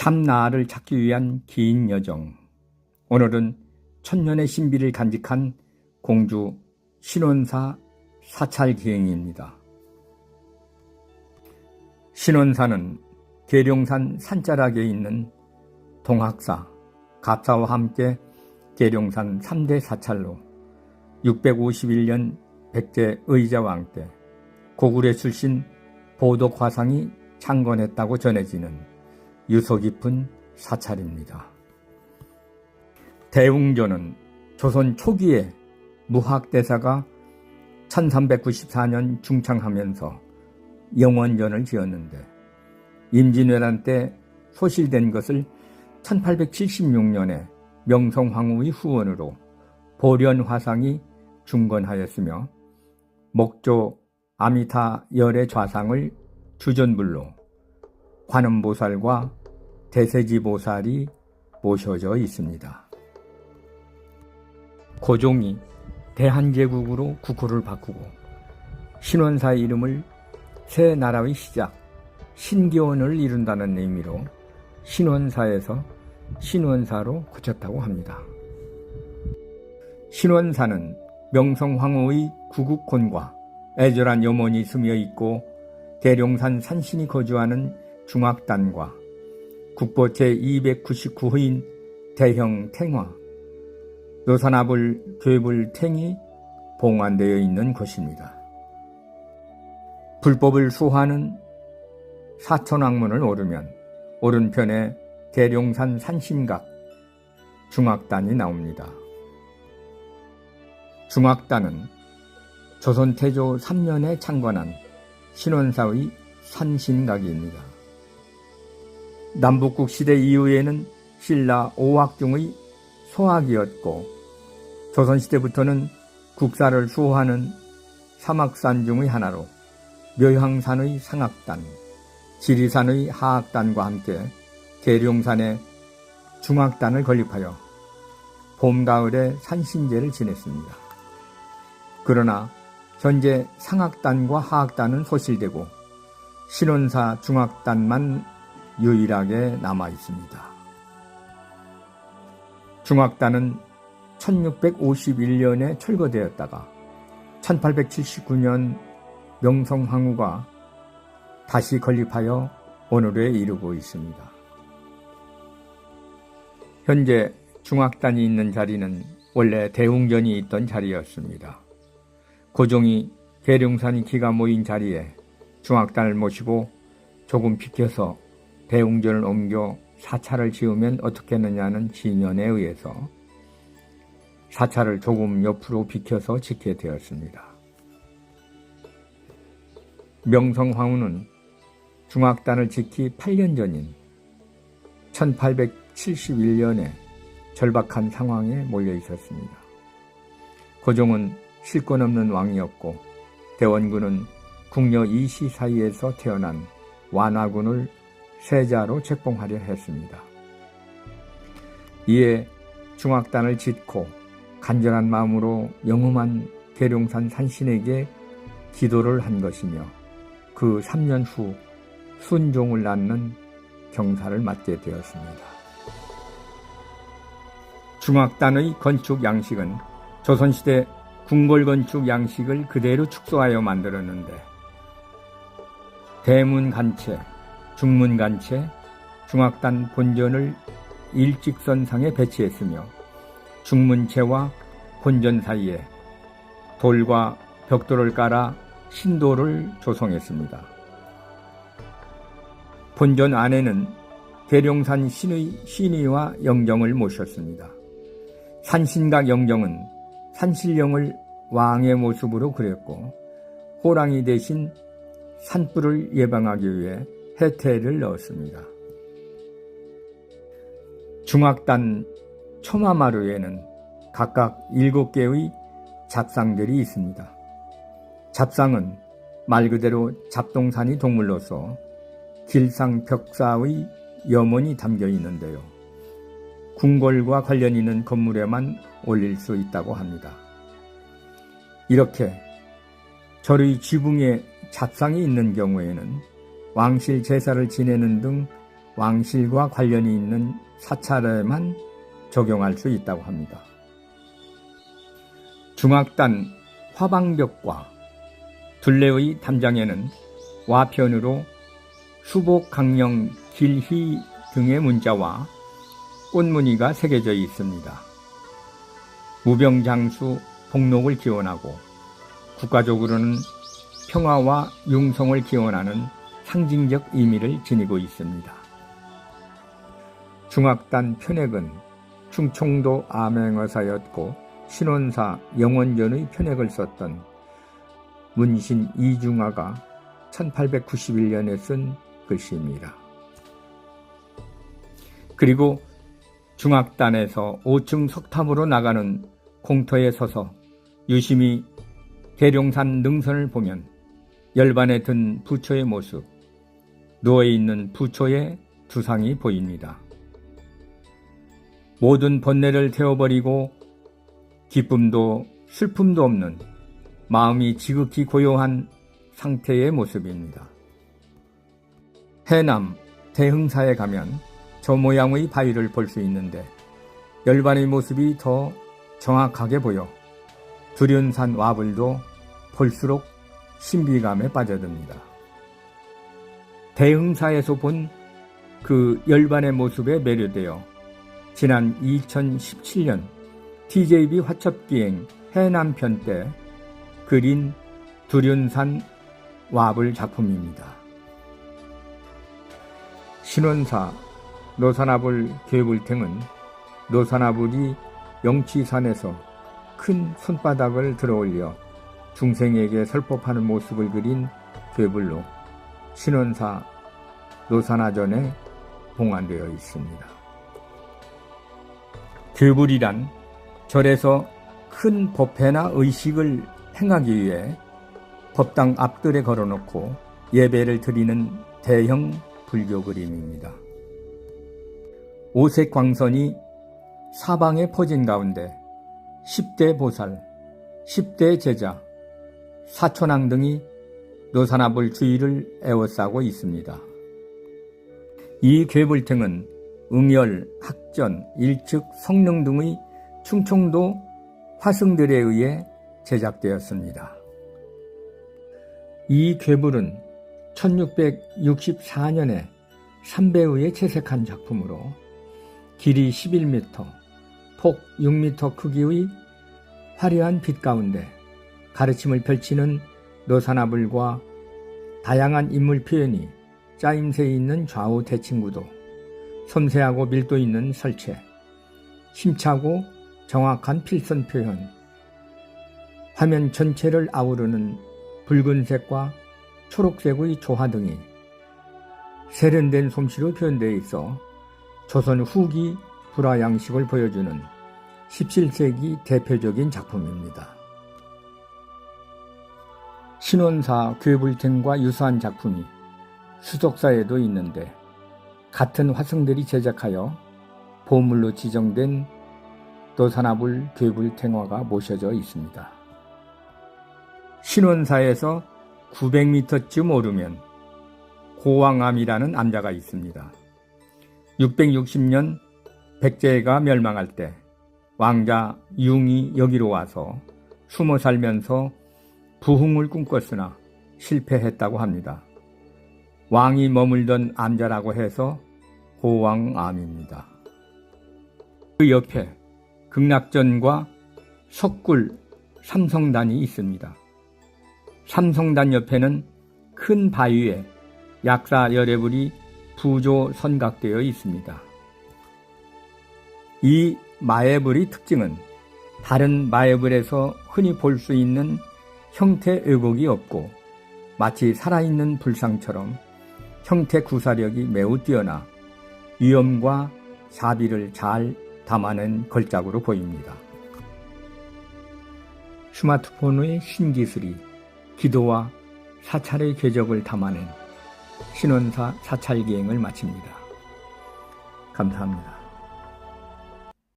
참 나를 찾기 위한 긴 여정. 오늘은 천년의 신비를 간직한 공주 신원사 사찰 기행입니다. 신원사는 계룡산 산자락에 있는 동학사, 갑사와 함께 계룡산 3대 사찰로 651년 백제 의자왕 때 고구려 출신 보독화상이 창건했다고 전해지는 유서 깊은 사찰입니다. 대웅조는 조선 초기에 무학대사가 1394년 중창하면서 영원전을 지었는데 임진왜란 때 소실된 것을 1876년에 명성황후의 후원으로 보련화상이 중건하였으며 목조 아미타 열의 좌상을 주전불로 관음보살과 대세지보살이 모셔져 있습니다. 고종이 대한제국으로 국호를 바꾸고 신원사의 이름을 새 나라의 시작, 신기원을 이룬다는 의미로 신원사에서 신원사로 고쳤다고 합니다. 신원사는 명성황후의 구국혼과 애절한 염원이 스며 있고 계룡산 산신이 거주하는 중학단과 국보 제299호인 대형 탱화, 노산아불 괴불탱이 봉안되어 있는 곳입니다. 불법을 수호하는 사천왕문을 오르면 오른편에 계룡산 산신각 중학단이 나옵니다. 중학단은 조선 태조 3년에 창건한 신원사의 산신각입니다. 남북국 시대 이후에는 신라 오학중의 소학이었고 조선시대부터는 국사를 수호하는 사막산 중의 하나로 묘향산의 상학단, 지리산의 하학단과 함께 계룡산에 중학단을 건립하여 봄, 가을에 산신제를 지냈습니다. 그러나 현재 상학단과 하학단은 소실되고 신원사 중학단만 유일하게 남아 있습니다. 중학단은 1651년에 철거되었다가 1879년 명성황후가 다시 건립하여 오늘에 이르고 있습니다. 현재 중학단이 있는 자리는 원래 대웅전이 있던 자리였습니다. 고종이 계룡산이 기가 모인 자리에 중학단을 모시고 조금 비켜서 대웅전을 옮겨 사찰을 지으면 어떻겠느냐는 진연에 의해서 사찰을 조금 옆으로 비켜서 짓게 되었습니다. 명성황후는 중학단을 짓기 8년 전인 1871년에 절박한 상황에 몰려 있었습니다. 고종은 실권 없는 왕이었고 대원군은 궁녀 이시 사이에서 태어난 완화군을 세자로 책봉하려 했습니다. 이에 중학단을 짓고 간절한 마음으로 영험한 계룡산 산신에게 기도를 한 것이며 그 3년 후 순종을 낳는 경사를 맞게 되었습니다. 중학단의 건축 양식은 조선시대 궁궐 건축 양식을 그대로 축소하여 만들었는데 대문 간체, 중문 간체, 중학단 본전을 일직선상에 배치했으며 중문체와 본전 사이에 돌과 벽돌을 깔아 신도를 조성했습니다. 본전 안에는 계룡산 신의 신의와 영정을 모셨습니다. 산신각 영정은 산신령을 왕의 모습으로 그렸고 호랑이 대신 산불을 예방하기 위해 해태를 넣었습니다. 중학단 초마마루에는 각각 7개의 잡상들이 있습니다. 잡상은 말 그대로 잡동사니 동물로서 길상벽사의 염원이 담겨 있는데요. 궁궐과 관련 있는 건물에만 올릴 수 있다고 합니다. 이렇게 절의 지붕에 잡상이 있는 경우에는 왕실 제사를 지내는 등 왕실과 관련이 있는 사찰에만 적용할 수 있다고 합니다. 중악단 화방벽과 둘레의 담장에는 와편으로 수복, 강령, 길희 등의 문자와 꽃무늬가 새겨져 있습니다. 무병장수, 복록을 기원하고 국가적으로는 평화와 융성을 기원하는 상징적 의미를 지니고 있습니다. 중악단 편액은 충청도 암행어사였고 신원사 영원전의 편액을 썼던 문신 이중화가 1891년에 쓴 글씨입니다. 그리고 중악단에서 5층 석탑으로 나가는 공터에 서서 유심히 계룡산 능선을 보면 열반에 든 부처의 모습, 누워있는 부처의 두상이 보입니다. 모든 번뇌를 태워버리고 기쁨도 슬픔도 없는 마음이 지극히 고요한 상태의 모습입니다. 해남 대흥사에 가면 저 모양의 바위를 볼 수 있는데 열반의 모습이 더 정확하게 보여 두륜산 와불도 볼수록 신비감에 빠져듭니다. 대흥사에서 본 그 열반의 모습에 매료되어 지난 2017년 TJB 화첩기행 해남편 때 그린 두륜산 와불 작품입니다. 신원사 노산화불 괴불탱은 노산화불이 영치산에서 큰 손바닥을 들어올려 중생에게 설법하는 모습을 그린 괴불로 신원사 노산화전에 봉안되어 있습니다. 괴불이란 절에서 큰 법회나 의식을 행하기 위해 법당 앞뜰에 걸어놓고 예배를 드리는 대형 불교 그림입니다. 오색 광선이 사방에 퍼진 가운데 10대 보살, 10대 제자, 사촌왕 등이 노산화불 주위를 에워싸고 있습니다. 이 괴불탱은 응열, 학전, 일측, 성능 등의 충청도 화승들에 의해 제작되었습니다. 이 괴불은 1664년에 삼배의에 채색한 작품으로 길이 11m, 폭 6m 크기의 화려한 빛 가운데 가르침을 펼치는 노산화불과 다양한 인물 표현이 짜임새 있는 좌우 대칭구도, 섬세하고 밀도 있는 설체, 힘차고 정확한 필선 표현, 화면 전체를 아우르는 붉은색과 초록색의 조화 등이 세련된 솜씨로 표현되어 있어 조선 후기 불화 양식을 보여주는 17세기 대표적인 작품입니다. 신원사 괴불탱과 유사한 작품이 수족사에도 있는데 같은 화승들이 제작하여 보물로 지정된 노산화불 괴불탱화가 모셔져 있습니다. 신원사에서 900m쯤 오르면 고왕암이라는 암자가 있습니다. 660년 백제가 멸망할 때 왕자 융이 여기로 와서 숨어 살면서 부흥을 꿈꿨으나 실패했다고 합니다. 왕이 머물던 암자라고 해서 고왕암입니다. 그 옆에 극락전과 석굴 삼성단이 있습니다. 삼성단 옆에는 큰 바위에 약사 열애불이 부조 선각되어 있습니다. 이 마애불의 특징은 다른 마애불에서 흔히 볼 수 있는 형태 왜곡이 없고 마치 살아있는 불상처럼 형태 구사력이 매우 뛰어나 위엄과 자비를 잘 담아낸 걸작으로 보입니다. 스마트폰의 신기술이 기도와 사찰의 궤적을 담아낸 신원사 사찰기행을 마칩니다. 감사합니다.